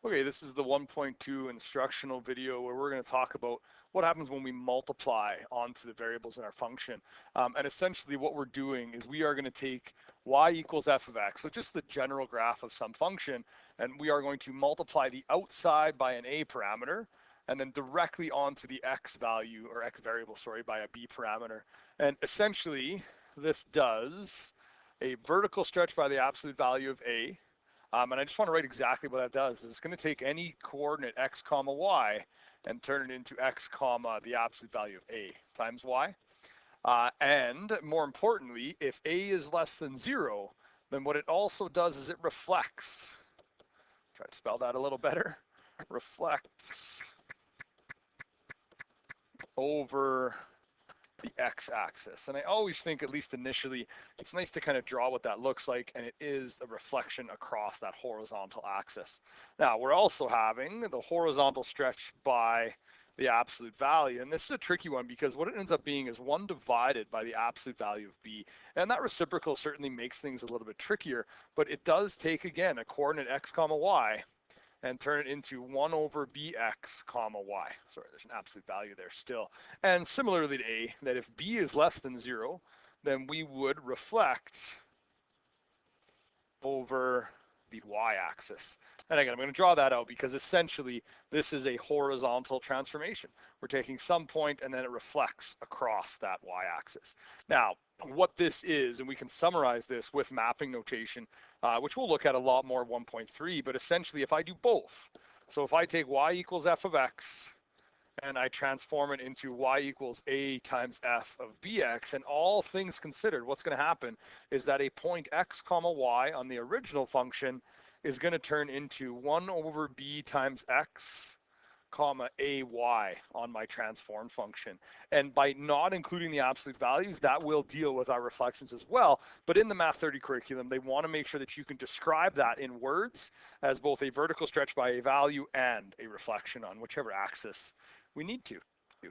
Okay, this is the 1.2 instructional video where we're going to talk about what happens when we multiply onto the variables in our function. And essentially what we're doing is we are going to take y equals f of x, so just the general graph of some function, and we are going to multiply the outside by an a parameter, and then directly onto the x value, or x variable, sorry, by a b parameter. And essentially this does a vertical stretch by the absolute value of a, and I just want to write exactly what that does. It's going to take any coordinate x comma y and turn it into x comma the absolute value of a times y. And more importantly, if a is less than 0, then what it also does is it reflects. Try to spell that a little better. Reflects over the x-axis. And I always think, at least initially, it's nice to kind of draw what that looks like, and it is a reflection across that horizontal axis. Now, we're also having the horizontal stretch by the absolute value, and this is a tricky one because what it ends up being is 1 divided by the absolute value of b, and that reciprocal certainly makes things a little bit trickier, but it does take, again, a coordinate x comma y and turn it into 1 over bx comma y. Sorry, there's an absolute value there still. And similarly to a, that if b is less than 0, then we would reflect over the y-axis. And again, I'm going to draw that out because essentially this is a horizontal transformation. We're taking some point and then it reflects across that y-axis. Now, what this is, and we can summarize this with mapping notation, which we'll look at a lot more 1.3, but essentially if I do both, so if I take y equals f of x and I transform it into y equals a times f of bx, and all things considered, what's going to happen is that a point x comma y on the original function is going to turn into 1 over b times x comma ay on my transform function. And by not including the absolute values, that will deal with our reflections as well. But in the Math 30 curriculum, they want to make sure that you can describe that in words as both a vertical stretch by a value and a reflection on whichever axis we need to.